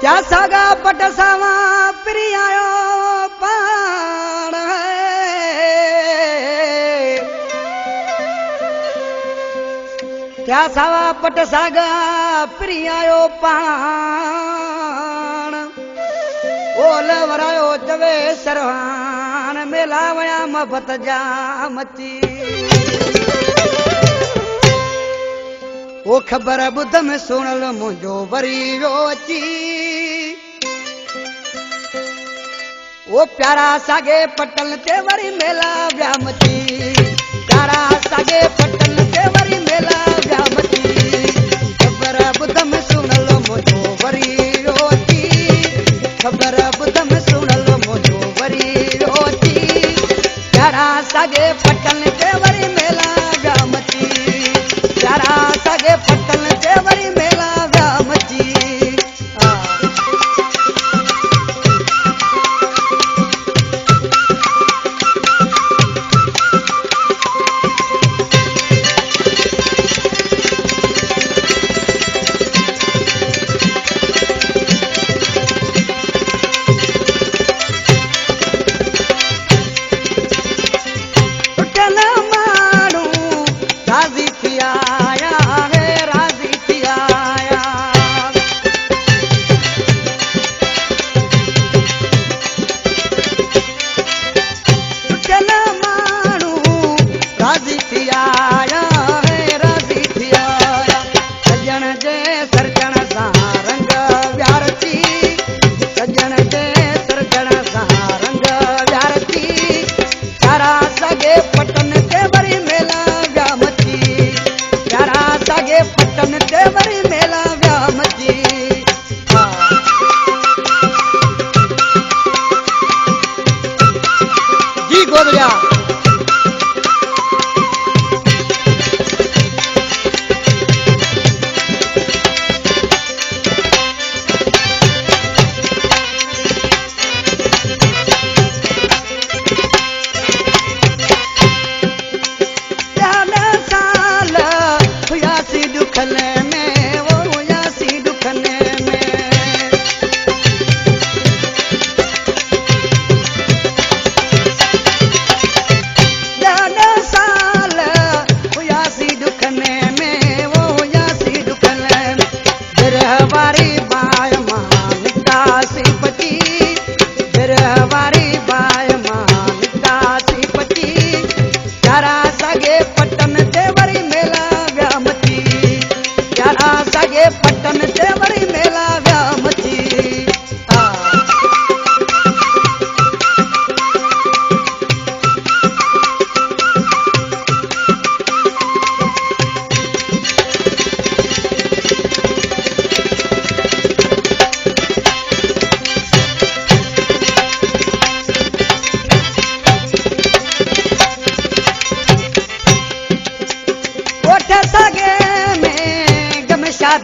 त्या सागा पटसावा प्रियायो पाण त्या सावा पटसागा प्रियायो पाण ओल वरायो चवे सरवान मेलावया मफत जामची ओ खबर बुध में सुनल मुझो वरी रोची ओ प्यारा सागे पटल ते वरी मेला व्यामती प्यारा सागे पटल ते वरी मेला व्यामती खबर बुध में सुनल मुझो वरी रोची खबर बुध में सुनल मुझो वरी रोची प्यारा सागे पटल ते वरी मेला व्यामती प्यारा सागे पटल ते वरी मेला व्यामची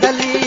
दली